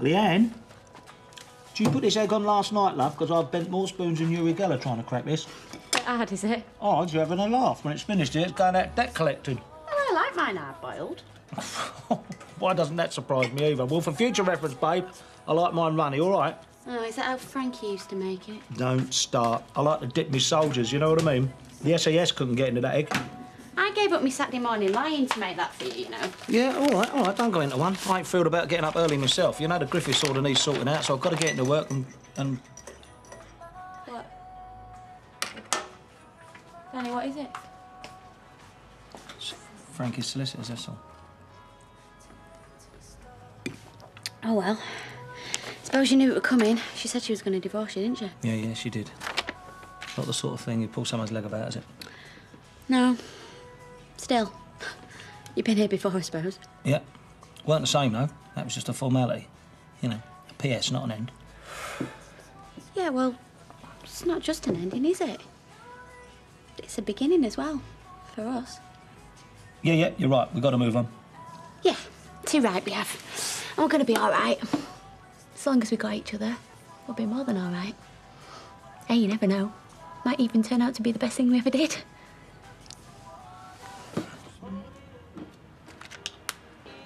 Leanne, did you put this egg on last night, love? Because I've bent more spoons than Uri Geller trying to crack this. Bit hard, is it? Oh, you're having a laugh. When it's finished here, it's going out debt collecting. Well, I like mine hard-boiled. Why doesn't that surprise me either? Well, for future reference, babe, I like mine runny, all right? Oh, is that how Frankie used to make it? Don't start. I like to dip me soldiers, you know what I mean? The SAS couldn't get into that egg. I gave up my Saturday morning lying to make that for you, you know. Yeah, all right, don't go into one. I ain't thrilled about getting up early myself. You know, the Griffiths sort of needs sorting out, so I've got to get into work and... What? Danny, what is it? It's Frankie's solicitors, that's all. Oh, well. Suppose you knew it would come in. She said she was going to divorce you, didn't she? Yeah, she did. Not the sort of thing you pull someone's leg about, is it? No. Still. You've been here before, I suppose. Yeah. Weren't the same, though. That was just a formality. You know, a PS, not an end. Yeah, well, it's not just an ending, is it? It's a beginning as well, for us. Yeah, you're right. We've got to move on. Yeah, too right we have. And we're going to be all right. As long as we got each other, we'll be more than all right. Hey, you never know. Might even turn out to be the best thing we ever did.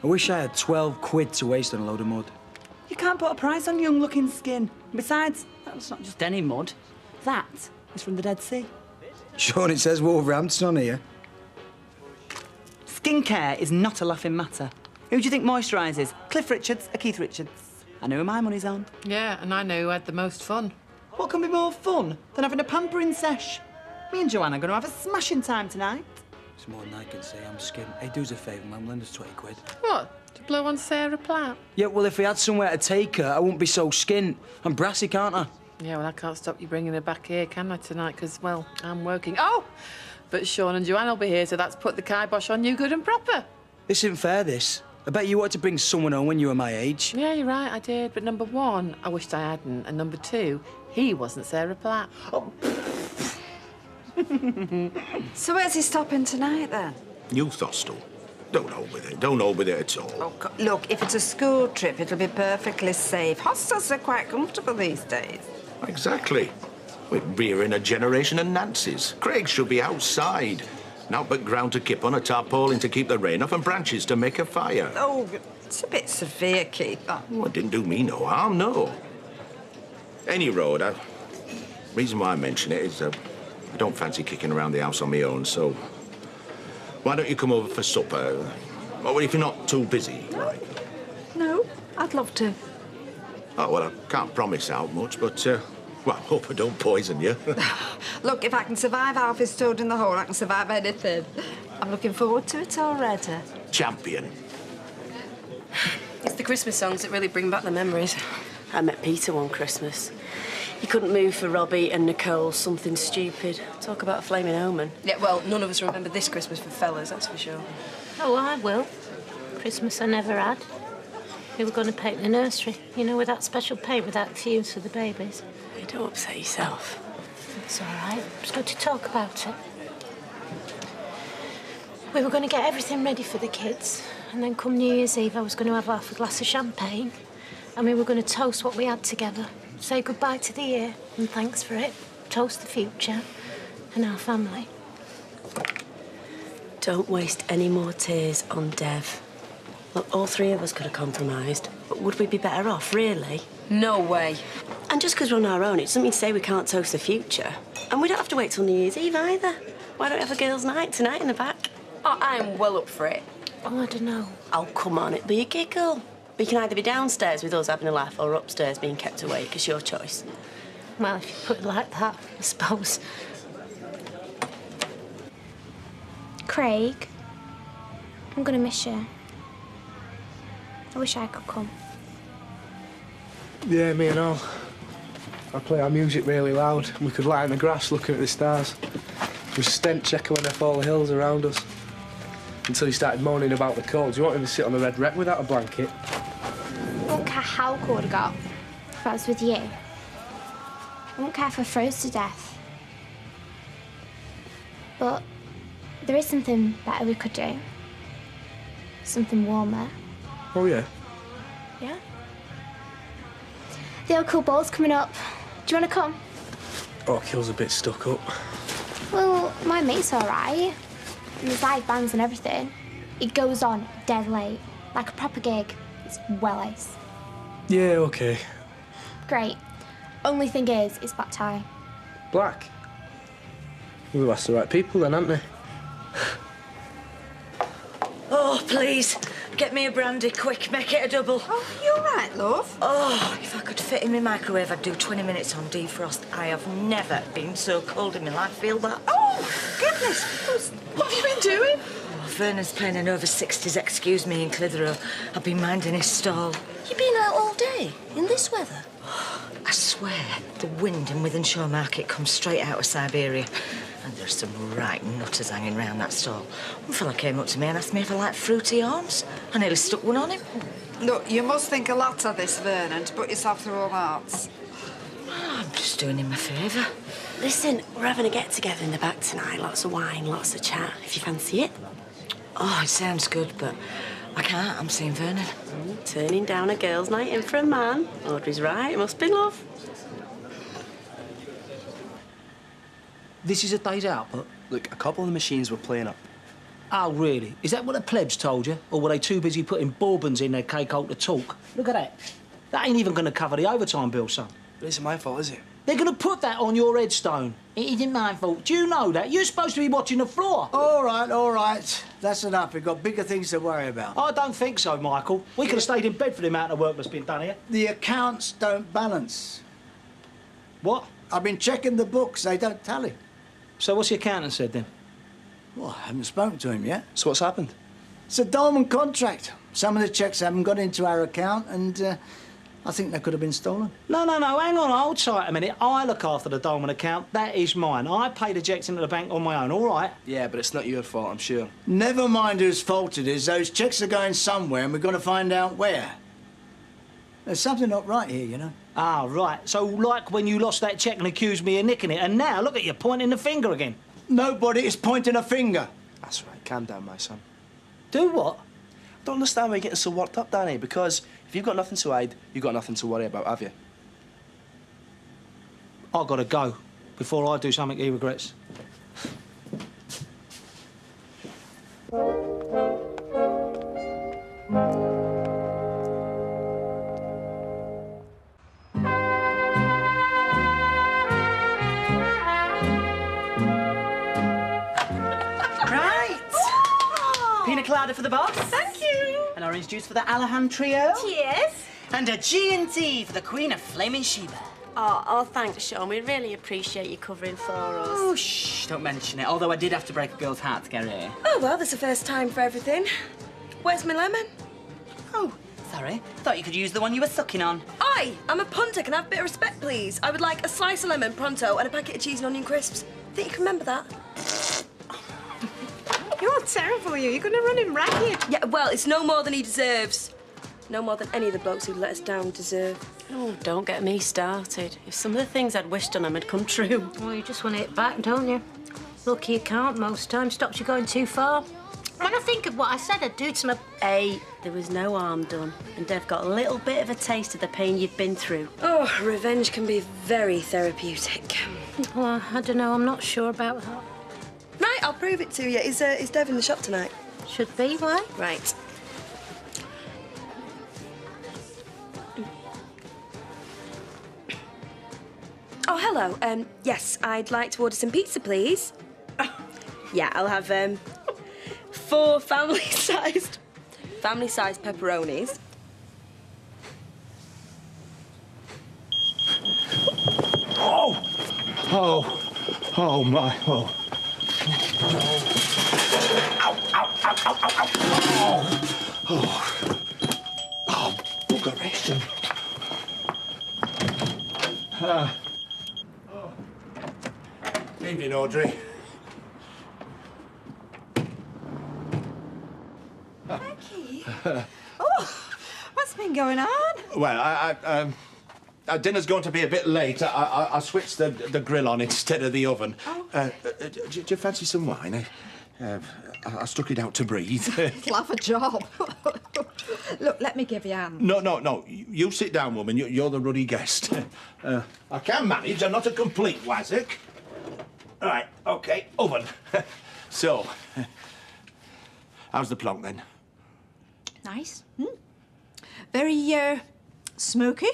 I wish I had 12 quid to waste on a load of mud. You can't put a price on young-looking skin. Besides, that's not just any mud. That is from the Dead Sea. Sean, it says Wolverhampton on here. Skincare is not a laughing matter. Who do you think moisturises? Cliff Richards or Keith Richards? I know who my money's on. Yeah, and I know who had the most fun. What can be more fun than having a pampering sesh? Me and Joanne are going to have a smashing time tonight. It's more than I can say. I'm skint. Hey, do us a favour, man. Lend us 20 quid. What? To blow on Sarah Platt? Yeah, well, if we had somewhere to take her, I wouldn't be so skint. I'm brassy, can't I? Yeah, well, I can't stop you bringing her back here, can I, tonight? Because, well, I'm working. Oh! But Sean and Joanne will be here, so that's put the kibosh on you good and proper. This isn't fair, this. I bet you wanted to bring someone home when you were my age. Yeah, you're right, I did. But number one, I wished I hadn't. And number two, he wasn't Sarah Platt. Oh. So where's he stopping tonight, then? Youth hostel. Don't hold with it. Don't hold with it at all. Oh, God. Look, if it's a school trip, it'll be perfectly safe. Hostels are quite comfortable these days. Exactly. We're rearing a generation of Nancy's. Craig should be outside. Now but ground to kip on, a tarpaulin to keep the rain off, and branches to make a fire. Oh, it's a bit severe, Keith. Well, it didn't do me no harm, no. Any road, reason why I mention it is I don't fancy kicking around the house on my own, so why don't you come over for supper? Or if you're not too busy, like. No, I'd love to. Oh, well, I can't promise out much, but, well, I hope I don't poison you. Look, if I can survive Alfie's toad in the hole, I can survive anything. I'm looking forward to it already. Champion. It's the Christmas songs that really bring back the memories. I met Peter one Christmas. He couldn't move for Robbie and Nicole, something stupid. Talk about a flaming omen. Yeah, well, none of us remember this Christmas for fellas, that's for sure. Oh, I will. Christmas I never had. We were going to paint the nursery, you know, with that special paint without fumes for the babies. Hey, don't upset yourself. It's all right. It's good to talk about it. We were going to get everything ready for the kids, and then come New Year's Eve, I was going to have half a glass of champagne, and we were going to toast what we had together, say goodbye to the year, and thanks for it, toast the future and our family. Don't waste any more tears on Dev. Look, all three of us could have compromised, but would we be better off, really? No way. And just because we're on our own, it doesn't mean to say we can't toast the future. And we don't have to wait till New Year's Eve either. Why don't we have a girls' night tonight in the back? Oh, I am well up for it. Oh, I don't know. Oh, come on, it'll be a giggle. We can either be downstairs with us having a laugh or upstairs being kept awake. It's your choice. Well, if you put it like that, I suppose. Craig, I'm gonna miss you. I wish I could come. Yeah, me and all. I play our music really loud, and we could lie in the grass looking at the stars. With stench echoing off all the hills around us. Until he started moaning about the cold. You won't even sit on the red wreck without a blanket. I wouldn't care how cold I got if I was with you. I wouldn't care if I froze to death. But there is something better we could do. Something warmer. Oh, yeah? Yeah? The Old Cool Ball's coming up. Do you want to come? Rockill's a bit stuck up. Well, my mate's all right. There's live bands and everything. It goes on dead late, like a proper gig. It's well ace. Yeah, OK. Great. Only thing is, it's black tie. Black? We've asked the right people then, haven't we? Oh, please, get me a brandy, quick, make it a double. Oh, you all right, love? Oh, if I could fit in my microwave, I'd do 20 minutes on defrost. I have never been so cold in my life, feel that? Oh, goodness. What have you been doing? Oh, Vernon's playing an over 60s excuse me in Clitheroe. I've been minding his stall. You been out all day, in this weather? I swear, the wind in Wythenshawe Market comes straight out of Siberia. And there's some right nutters hanging round that stall. One fella came up to me and asked me if I liked fruity arms. I nearly stuck one on him. Look, you must think a lot of this, Vernon, to put yourself through all arts. Oh, I'm just doing him a favour. Listen, we're having a get-together in the back tonight. Lots of wine, lots of chat, if you fancy it. Oh, it sounds good, but I can't. I'm seeing Vernon. Turning down a girls' night in for a man. Audrey's right, it must be love. This is a day's out, but look, a couple of the machines were playing up. Oh, really? Is that what the plebs told you? Or were they too busy putting bourbons in their cake hole to talk? Look at that. That ain't even going to cover the overtime bill, son. But it isn't my fault, is it? They're going to put that on your headstone. It isn't my fault. Do you know that? You're supposed to be watching the floor. All right. That's enough. We've got bigger things to worry about. I don't think so, Michael. We could have stayed in bed for the amount of work that's been done here. The accounts don't balance. What? I've been checking the books. They don't tally. So what's the accountant said, then? Well, I haven't spoken to him yet. So what's happened? It's a Dolman contract. Some of the checks haven't got into our account, and I think they could have been stolen. No, hang on, hold tight a minute. I look after the Dolman account. That is mine. I pay the checks into the bank on my own, all right? Yeah, but it's not your fault, I'm sure. Never mind whose fault it is. Those checks are going somewhere, and we've got to find out where. There's something not right here, you know. Ah, right. So, like when you lost that cheque and accused me of nicking it, and now, look at you, pointing the finger again. Nobody is pointing a finger. That's right, calm down, my son. Do what? I don't understand why you're getting so worked up, Danny, because if you've got nothing to hide, you've got nothing to worry about, have you? I've got to go before I do something he regrets. Pina colada for the boss. Thank you. An orange juice for the Alahan trio. Cheers. And a G&T for the Queen of Flaming Sheba. Oh, thanks, Sean. We really appreciate you covering for us. Oh, shh, don't mention it. Although I did have to break a girl's heart to get her here. Oh, well, there's a first time for everything. Where's my lemon? Oh, sorry. Thought you could use the one you were sucking on. Oi, I'm a punter. Can I have a bit of respect, please? I would like a slice of lemon pronto and a packet of cheese and onion crisps. Think you can remember that? You're terrible, you. You're going to run him ragged. Yeah, well, it's no more than he deserves. No more than any of the blokes who let us down deserve. Oh, don't get me started. If some of the things I'd wished on him had come true. Well, you just want it back, don't you? Lucky you can't most times. Stops you going too far. When I think of what I said I'd do to my... Hey, there was no harm done. And Dev got a little bit of a taste of the pain you've been through. Oh, revenge can be very therapeutic. Well, I don't know. I'm not sure about that. Right, I'll prove it to you. Is Dev in the shop tonight? Should be, why? Right. Oh, hello. Yes, I'd like to order some pizza, please. Yeah, I'll have 4 family-sized pepperonis. Oh, my, oh. Oh, buggeration. Evening, Audrey. Becky. Oh, what's been going on? Well, dinner's going to be a bit late. I switched the grill on instead of the oven. Oh. Do you fancy some wine? I stuck it out to breathe. You'll have a job. Look, let me give you a hand. No. You sit down, woman. You're the ruddy guest. I can manage. I'm not a complete wazzock. All right, OK, oven. So, how's the plonk, then? Nice. Very, smoky.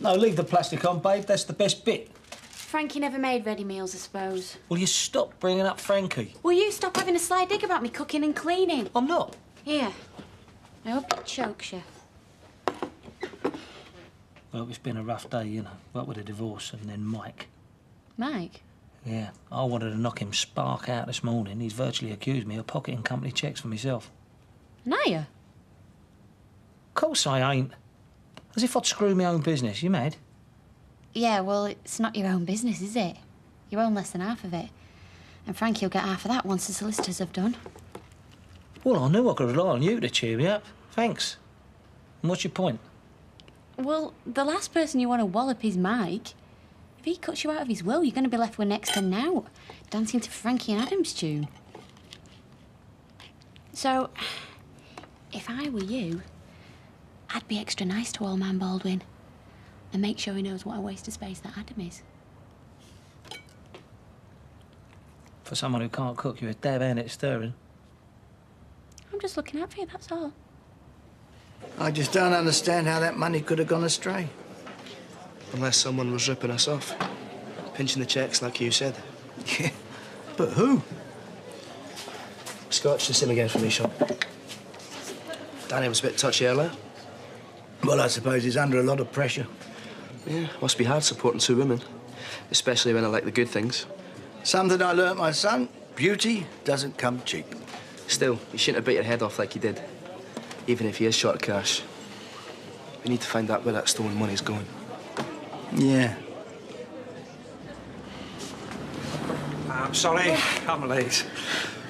No, leave the plastic on, babe. That's the best bit. Frankie never made ready meals, I suppose. Will you stop bringing up Frankie? Will you stop having a sly dig about me cooking and cleaning? I'm not. Here. I hope it chokes you. Well, it's been a rough day, you know. What with a divorce and then Mike. Mike? Yeah, I wanted to knock him spark out this morning. He's virtually accused me of pocketing company checks for myself. Naya? Of course I ain't. As if I'd screw my own business. You mad? Yeah, well, it's not your own business, is it? You own less than half of it. And Frankie will get half of that once the solicitors have done. Well, I knew I could rely on you to cheer me up. Thanks. And what's your point? Well, the last person you want to wallop is Mike. If he cuts you out of his will, you're going to be left with next to nought, dancing to Frankie and Adam's tune. So, if I were you, I'd be extra nice to old man Baldwin and make sure he knows what a waste of space that Adam is. For someone who can't cook, you're a dab hand at stirring. I'm just looking out for you, that's all. I just don't understand how that money could have gone astray. Unless someone was ripping us off. Pinching the checks, like you said. Yeah, but who? Scotch, just him again for me, Sean. Danny was a bit touchy earlier. Well, I suppose he's under a lot of pressure. Yeah, must be hard supporting two women. Especially when I like the good things. Something I learnt, my son. Beauty doesn't come cheap. Still, you shouldn't have bit your head off like you did. Even if he is short of cash. We need to find out where that stolen money's going. Yeah. I'm sorry, I'm late.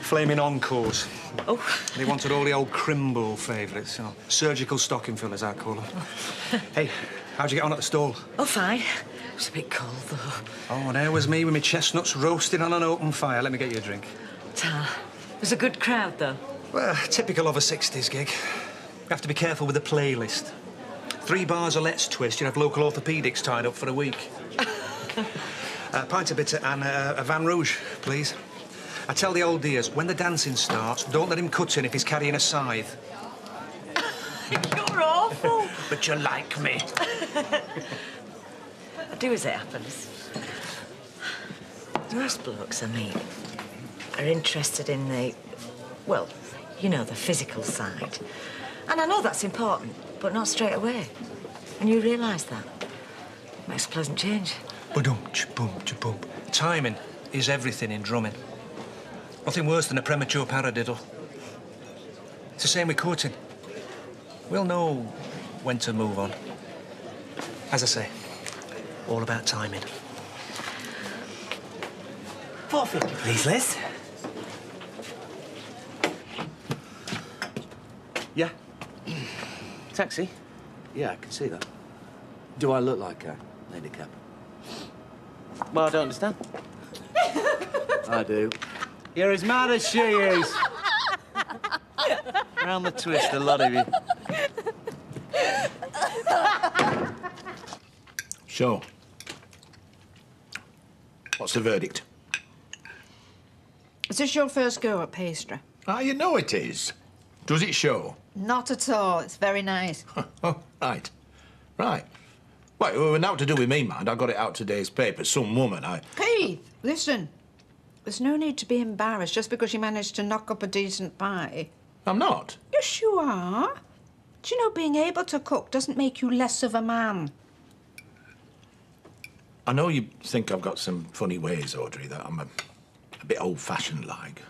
Flaming encores. Oh. They wanted all the old Crimble favourites, you know, surgical stocking fillers, I call them. Hey, how'd you get on at the stall? Oh, fine. It was a bit cold, though. Oh, and there was me with my chestnuts roasting on an open fire. Let me get you a drink. Ta. It was a good crowd, though. Well, typical of a 60s gig. You have to be careful with the playlist. 3 bars of Let's Twist, you'd have local orthopaedics tied up for a week. Pint of bitter and a Van Rouge, please. I tell the old dears, when the dancing starts, don't let him cut in if he's carrying a scythe. You're awful. But you like me. I do as it happens. Most blokes I meet are interested in the, well, you know, the physical side. And I know that's important, but not straight away. And you realise that. Makes a pleasant change. Ba-dum-ch-boom-ch-boom. Timing is everything in drumming. Nothing worse than a premature paradiddle. It's the same with courting. We'll know when to move on. As I say, all about timing. 450, please, Liz. Yeah? Taxi? Yeah, I can see that. Do I look like a handicap? Well, I don't understand. I do. You're as mad as she is. Round the twist, a lot of you. So, what's the verdict? Is this your first go at pastry? Ah, you know it is. Does it show? Not at all. It's very nice. Oh, right. Right. Well, now to do with me, mind. I got it out today's paper. Some woman, Keith, listen. There's no need to be embarrassed just because you managed to knock up a decent pie. I'm not. Yes, you are. Do you know being able to cook doesn't make you less of a man? I know you think I've got some funny ways, Audrey, that I'm a bit old-fashioned like.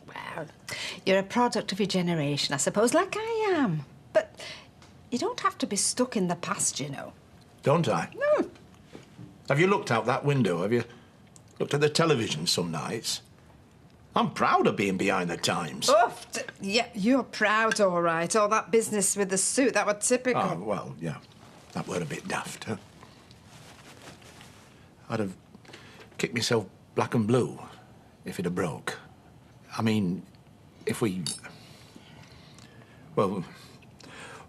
Well, you're a product of your generation, I suppose, like I am. But you don't have to be stuck in the past, you know. Don't I? No. Have you looked out that window? Have you looked at the television some nights? I'm proud of being behind the times. Oh, yeah, you're proud, all right. All that business with the suit, that was typical. Oh, well, yeah. That were a bit daft, huh? I'd have kicked myself black and blue if it had broke. I mean, if we... Well,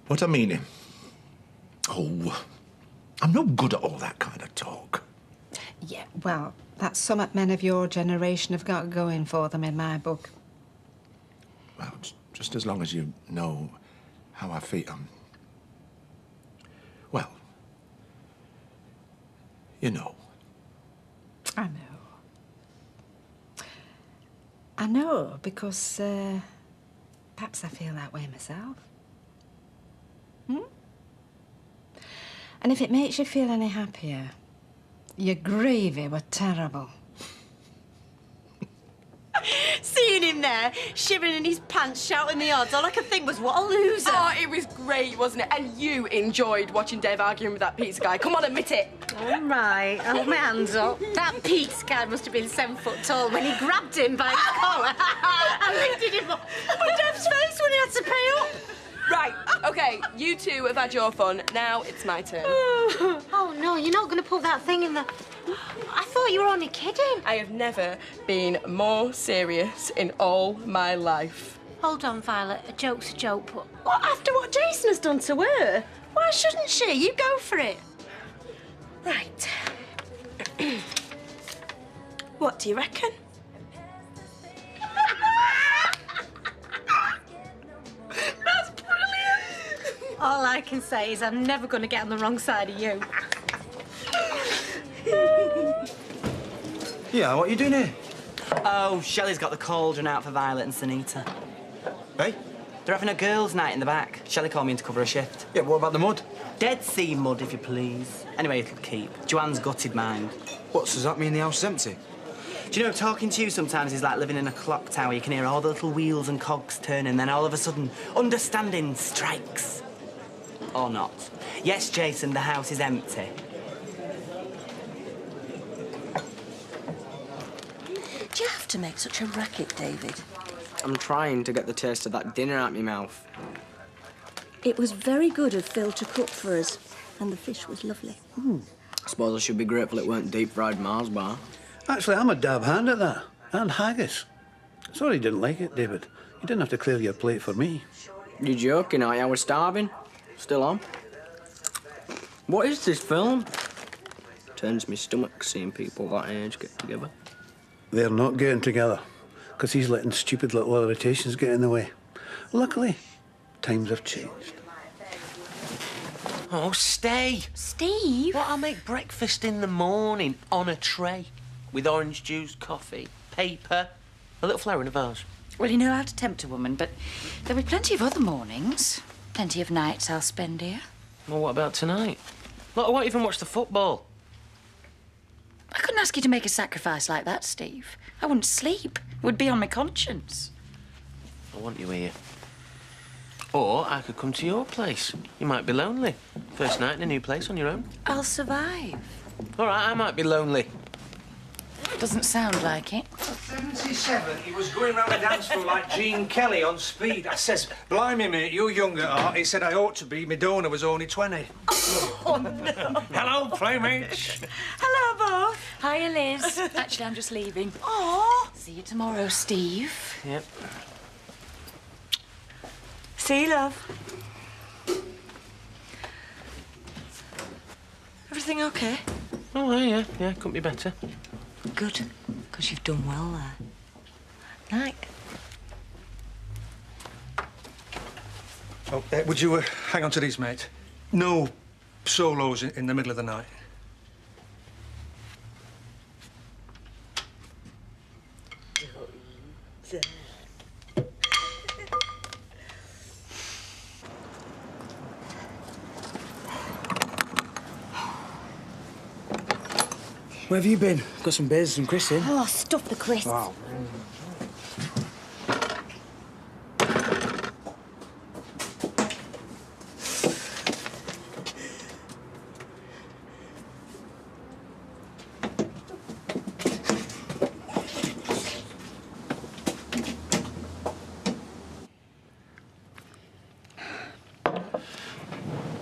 what I mean... Oh, I'm no good at all that kind of talk. Yeah, well, that's something men of your generation have got going for them in my book. Well, just as long as you know how I feel. Well, you know. I know. I know, because perhaps I feel that way myself. And if it makes you feel any happier, your gravy were terrible. Seeing him there, shivering in his pants, shouting the odds, all I could think was, what a loser. Oh, it was great, wasn't it? And you enjoyed watching Dave arguing with that pizza guy. Come on, admit it. All right, I'll hold my hands up. That pizza guy must have been 7 foot tall when he grabbed him by his collar and lifted him up. But Dave's face when he had to pay up. Right, OK, you two have had your fun. Now it's my turn. Oh, no, you're not going to put that thing in the... I thought you were only kidding. I have never been more serious in all my life. Hold on, Violet. A joke's a joke, but... What, after what Jason has done to her? Why shouldn't she? You go for it. Right. What do you reckon? That's brilliant. All I can say is I'm never going to get on the wrong side of you. Yeah, what are you doing here? Oh, Shelley's got the cauldron out for Violet and Sunita. Hey? They're having a girls' night in the back. Shelley called me in to cover a shift. Yeah, what about the mud? Dead Sea mud, if you please. Anyway, it'll keep. Joanne's gutted mind. What, does that mean the house is empty? Do you know, talking to you sometimes is like living in a clock tower. You can hear all the little wheels and cogs turning, then all of a sudden, understanding strikes. Or not. Yes, Jason, the house is empty. Do you have to make such a racket, David? I'm trying to get the taste of that dinner out my mouth. It was very good of Phil to cook for us, and the fish was lovely. I suppose I should be grateful it weren't deep-fried Mars bar. Actually, I'm a dab hand at that. And haggis. Sorry you didn't like it, David. You didn't have to clear your plate for me. You joking, are you? I was starving. Still on. What is this film? Turns me stomach seeing people that age get together. They're not getting together, because he's letting stupid little irritations get in the way. Luckily, times have changed. Oh, stay. Steve? What, I'll make breakfast in the morning on a tray with orange juice, coffee, paper, a little flower in a vase. Well, you know how to tempt a woman, but there'll be plenty of other mornings. Plenty of nights I'll spend here. Well, what about tonight? Look, I won't even watch the football. I couldn't ask you to make a sacrifice like that, Steve. I wouldn't sleep. It would be on my conscience. I want you here. Or I could come to your place. You might be lonely. First night in a new place on your own. I'll survive. All right, I might be lonely. Doesn't sound like it. 77, he was going round the dance floor like Gene Kelly on speed. I says, blimey, mate, you're younger at heart. He said I ought to be. My donor was only 20. Oh, no. Hello, playmates. Hello, both. Hiya, Liz. Actually, I'm just leaving. Oh. See you tomorrow, Steve. Yep. See you, love. Everything OK? Oh, yeah, couldn't be better. Good, because you've done well there. Night. Oh, would you hang on to these, mate? No solos in the middle of the night. Where have you been? Got some beers and Chris in. Oh, stuff the crisps. Wow.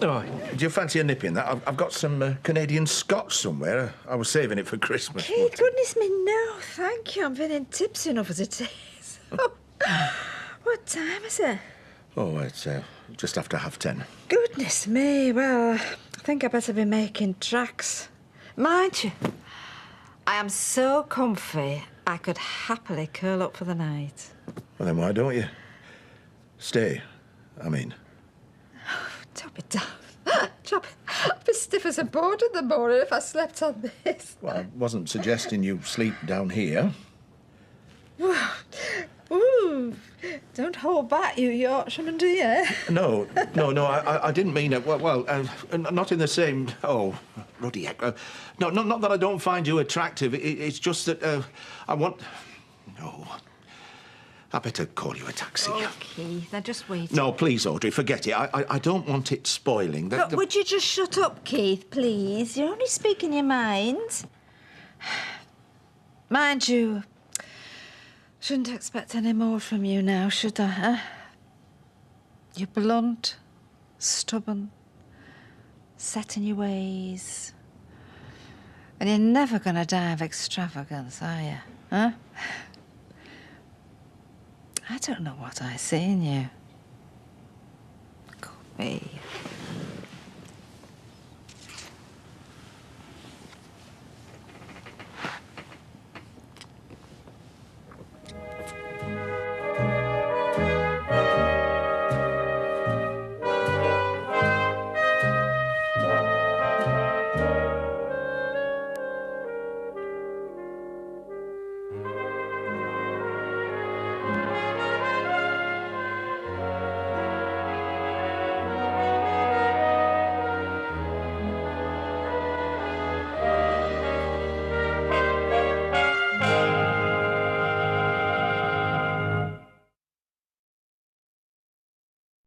All right. Do you fancy a nip in that? I've got some Canadian scotch somewhere. I was saving it for Christmas. Keith, goodness me, no, thank you. I'm feeling tipsy enough as it is. What time is it? Oh, it's just after 10:30. Goodness me, well, I think I better be making tracks. Mind you, I am so comfy, I could happily curl up for the night. Well, then why don't you? Stay, I mean. Don't be daft. I'd be stiff as a board in the morning if I slept on this. Well, I wasn't suggesting you sleep down here. Ooh, don't hold back, you Yorkshireman, do you? No, I didn't mean it. Well, not in the same... Oh, ruddy heck. No, not that I don't find you attractive. It's just that I want... No. I better call you a taxi. Oh, Keith, now just wait. No, please, Audrey, forget it. I don't want it spoiling. Look, would you just shut up, Keith, please? You're only speaking your mind. Mind you, shouldn't expect any more from you now, should I, huh? You're blunt, stubborn, set in your ways. And you're never going to die of extravagance, are you, huh? I don't know what I see in you. Could be